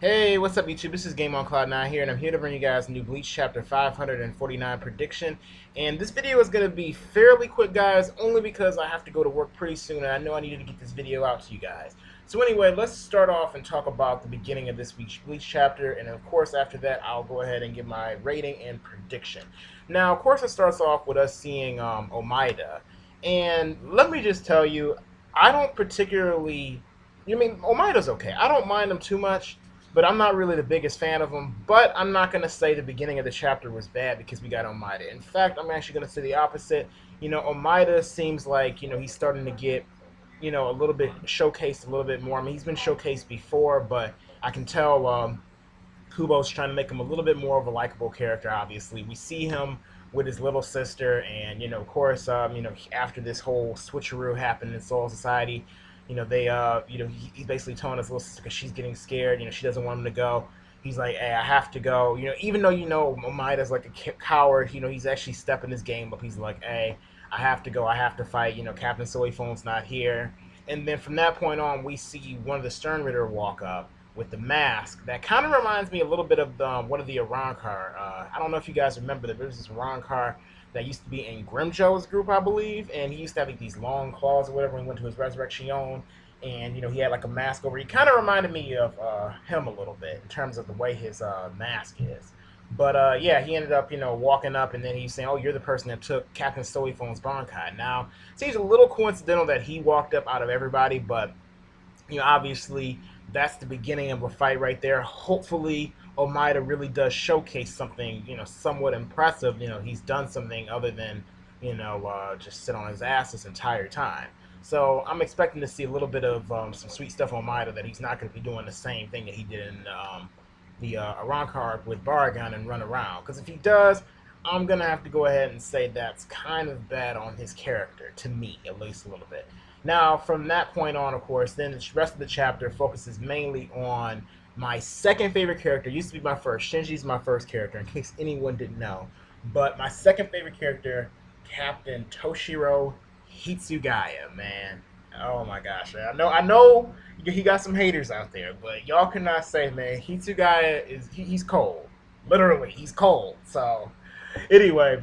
Hey, what's up YouTube? This is Game on Cloud 9 here, and I'm here to bring you guys a new Bleach Chapter 549 prediction. And this video is going to be fairly quick, guys, only because I have to go to work pretty soon, and I know I needed to get this video out to you guys. So anyway, let's start off and talk about the beginning of this week's Bleach Chapter, and of course after that I'll go ahead and give my rating and prediction. Now, of course it starts off with us seeing Omaida, and let me just tell you, I don't particularly... Omaida's okay. I don't mind him too much, but I'm not really the biggest fan of him. But I'm not going to say the beginning of the chapter was bad because we got Omaida. In fact, I'm actually going to say the opposite. Omaida seems like, he's starting to get, a little bit showcased a little bit more. I mean, he's been showcased before, but I can tell Kubo's trying to make him a little bit more of a likable character, obviously. We see him with his little sister, and, of course, after this whole switcheroo happened in Soul Society, he's basically telling his little sister because she's getting scared. She doesn't want him to go. He's like, hey, I have to go. Even though Omaida's like a coward, he's actually stepping his game up. He's like, hey, I have to go. I have to fight. Captain Lvl's not here. And then from that point on, we see one of the Sternritter walk up with the mask. That kind of reminds me a little bit of one of the Arankar. I don't know if you guys remember that there was this Arankar that used to be in Grimjo's group, I believe, and he used to have like these long claws or whatever when he went to his resurrection, and he had like a mask over. He kind of reminded me of him a little bit in terms of the way his mask is. But yeah, he ended up walking up, and then he's saying, "Oh, you're the person that took Captain Lvl's Bankai." Now, it seems a little coincidental that he walked up out of everybody, but obviously that's the beginning of a fight right there. Hopefully, Omaida really does showcase something, somewhat impressive. He's done something other than, just sit on his ass this entire time. So I'm expecting to see a little bit of some sweet stuff on Omaida, that he's not going to be doing the same thing that he did in the Arankar with Baragon and run around. Because if he does, I'm going to have to go ahead and say that's kind of bad on his character, to me, at least a little bit. Now, from that point on, of course, then the rest of the chapter focuses mainly on my second favorite character. Used to be my first. Shinji's my first character, in case anyone didn't know. But my second favorite character, Captain Toshiro Hitsugaya, man. Oh my gosh, man. I know he got some haters out there, but y'all cannot say, man, Hitsugaya he's cold. Literally, he's cold. So, anyway,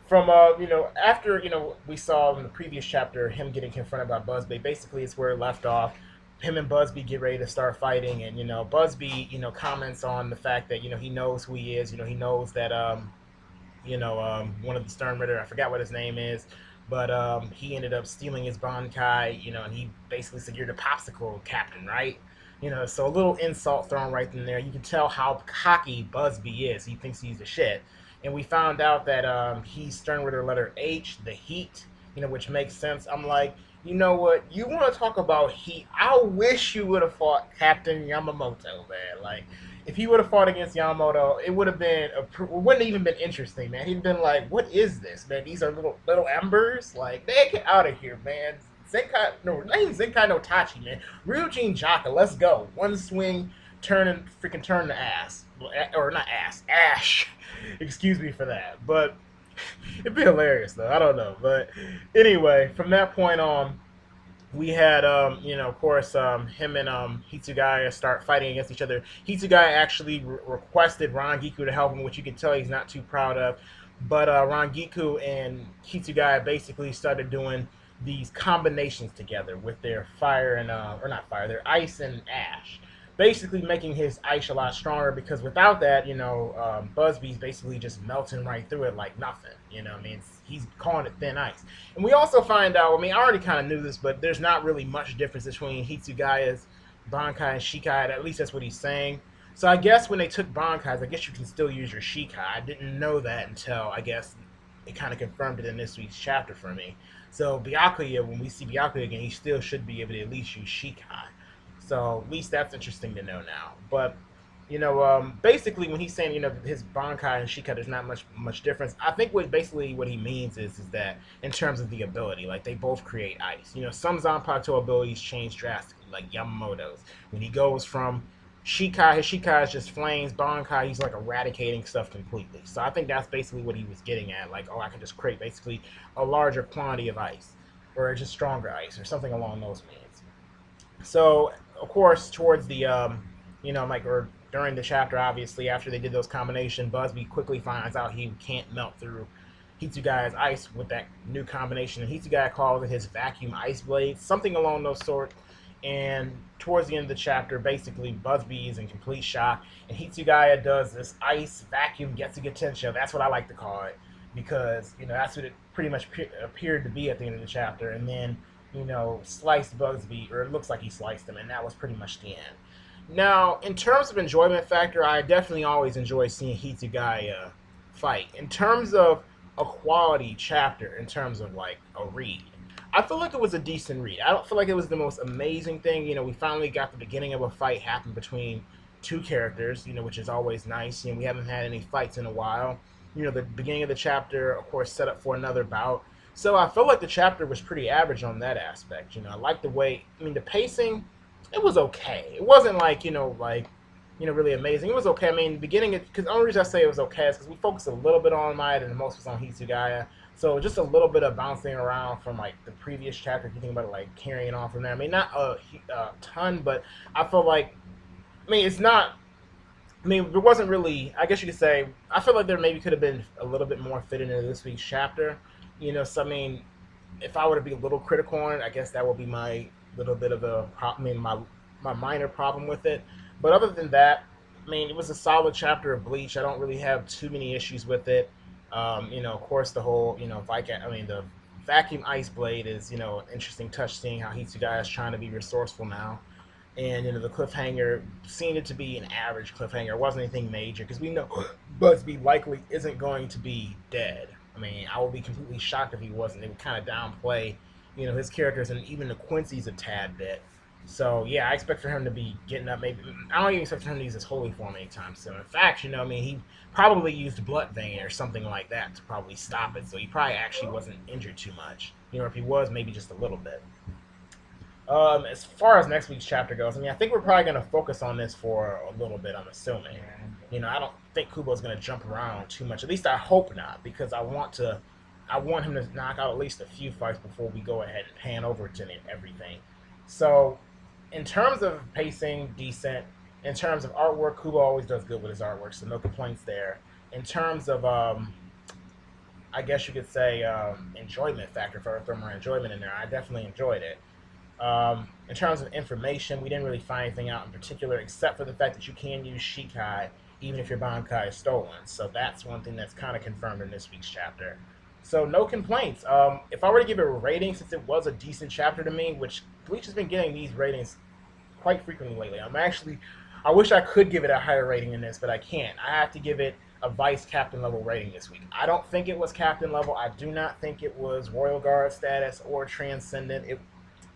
from after we saw in the previous chapter him getting confronted by Busby. Basically, it's where it left off. Him and Busby get ready to start fighting, and Busby comments on the fact that he knows who he is. He knows that one of the Sternritter, I forgot what his name is, but he ended up stealing his Bankai. And he basically said, "You're the popsicle captain, right?" So a little insult thrown right in there. You can tell how cocky Busby is. He thinks he's the shit. And we found out that he's Sternritter letter H, the heat, which makes sense. I'm like, you know what? You want to talk about heat? I wish you would have fought Captain Yamamoto, man. Like, if he would have fought against Yamamoto, it would have been it wouldn't have even been interesting, man. He'd been like, "What is this, man? These are little embers. Like, man, get out of here, man." Zenkai, no, not even Zenkai no Tachi, man. Ryujin Jaka, let's go. One swing, turn the ass, or not ass, ash. Excuse me for that, but it'd be hilarious though. I don't know, but anyway, from that point on, we had of course, him and Hitsugaya start fighting against each other. Hitsugaya actually requested Rangiku to help him, which you can tell he's not too proud of. But Rangiku and Hitsugaya basically started doing these combinations together with their fire and or not fire, their ice and ash, basically making his ice a lot stronger, because without that, Busby's basically just melting right through it like nothing. He's calling it thin ice. And we also find out, I already kind of knew this, but there's not really much difference between Hitsugaya's Bankai and Shikai. At least that's what he's saying. So I guess when they took Bankais, I guess you can still use your Shikai. I didn't know that until, I guess, it kind of confirmed it in this week's chapter for me. So Byakuya, when we see Byakuya again, he still should be able to at least use Shikai. So at least that's interesting to know now. But basically when he's saying his Bankai and Shikai, there's not much difference. I think what he means is that in terms of the ability, like, they both create ice. Some Zanpakuto abilities change drastically, like Yamamoto's. When he goes from Shikai, his Shikai is just flames. Bankai, he's like eradicating stuff completely. So I think that's basically what he was getting at. Like, oh, I can just create basically a larger quantity of ice, or just stronger ice, or something along those means. So, of course, towards the, during the chapter, obviously, after they did those combination, Busby quickly finds out he can't melt through Hitsugai's ice with that new combination. And Hitsugai calls it his vacuum ice blade, something along those sorts. And towards the end of the chapter, basically, Busby is in complete shock, and Hitsugaya does this ice vacuum Getsugatenshou. That's what I like to call it, because that's what it pretty much appeared to be at the end of the chapter. And then sliced Busby, or it looks like he sliced him, and that was pretty much the end. Now, in terms of enjoyment factor, I definitely always enjoy seeing Hitsugaya fight. In terms of a quality chapter, in terms of like a read, I feel like it was a decent read. I don't feel like it was the most amazing thing. We finally got the beginning of a fight happen between two characters, which is always nice. We haven't had any fights in a while. The beginning of the chapter, of course, set up for another bout. So I feel like the chapter was pretty average on that aspect. I like the way, the pacing, it was okay. It wasn't like, really amazing. It was okay. The beginning, because the only reason I say it was okay is because we focused a little bit on Might and the most was on Hitsugaya. So just a little bit of bouncing around from like the previous chapter, if you think about it, like carrying on from there. Not a ton, but I feel like, it's not, there wasn't really, I guess you could say, I feel like there maybe could have been a little bit more fitted into this week's chapter. So if I were to be a little critical on it, I guess that would be my little bit of a problem, my minor problem with it. But other than that, it was a solid chapter of Bleach. I don't really have too many issues with it. Of course, the whole, the vacuum ice blade is, an interesting touch, seeing how Hitsugaya is trying to be resourceful now. And, the cliffhanger seemed to be an average cliffhanger. It wasn't anything major, because we know Busby likely isn't going to be dead. I would be completely shocked if he wasn't. They would kind of downplay, his characters and even the Quincy's a tad bit. So, yeah, I expect for him to be getting up. Maybe I don't even expect for him to use his holy form anytime soon. In fact, he probably used Blood Vein or something like that to probably stop it. So he probably actually wasn't injured too much. If he was, maybe just a little bit. As far as next week's chapter goes, I think we're probably going to focus on this for a little bit, I'm assuming. I don't think Kubo's going to jump around too much. At least I hope not, because I want him to knock out at least a few fights before we go ahead and pan over to everything. So, in terms of pacing, decent. In terms of artwork, Kubo always does good with his artwork, so no complaints there. In terms of, I guess you could say, enjoyment factor, if I were to throw more enjoyment in there, I definitely enjoyed it. In terms of information, we didn't really find anything out in particular, except for the fact that you can use Shikai even if your Bankai is stolen. So that's one thing that's kind of confirmed in this week's chapter. So no complaints. If I were to give it a rating, since it was a decent chapter to me, which Bleach has been getting these ratings quite frequently lately. I wish I could give it a higher rating than this, but I can't. I have to give it a vice captain level rating this week. I don't think it was captain level. I do not think it was Royal Guard status or transcendent.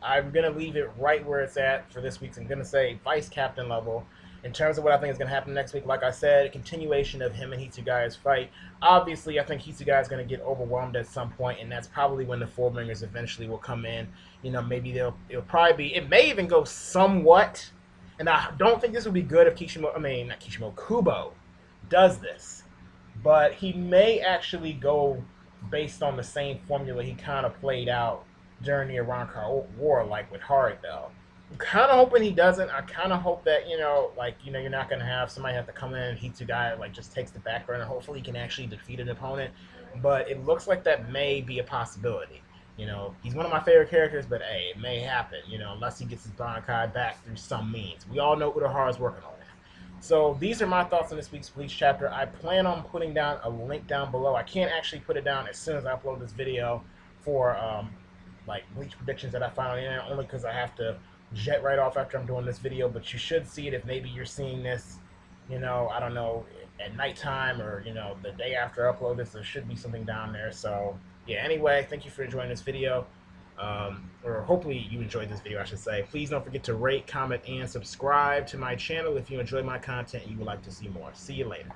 I'm going to leave it right where it's at for this week. I'm going to say vice captain level. In terms of what I think is going to happen next week, like I said, a continuation of him and Hitsugaya's fight. Obviously, I think Hitsugaya is going to get overwhelmed at some point, and that's probably when the Forbringers eventually will come in. Maybe it'll probably be, it may even go somewhat, and I don't think this would be good if Kubo does this. But he may actually go based on the same formula he kind of played out during the Arrancar War, like with Haribel. I'm kind of hoping he doesn't. I kind of hope that, you're not going to have somebody have to come in and Hitsugaya, just takes the background, and hopefully he can actually defeat an opponent. But it looks like that may be a possibility. He's one of my favorite characters, but hey, it may happen, unless he gets his Bankai back through some means. We all know Urahara is working on that. So these are my thoughts on this week's Bleach chapter. I plan on putting down a link down below. I can't actually put it down as soon as I upload this video for, Bleach predictions that I find on the internet, only because I have to jet right off after I'm doing this video, but you should see it if maybe you're seeing this, I don't know, at nighttime or, the day after I upload this. There should be something down there. So, yeah, anyway, thank you for enjoying this video, or hopefully you enjoyed this video, I should say. Please don't forget to rate, comment, and subscribe to my channel if you enjoy my content and you would like to see more. See you later.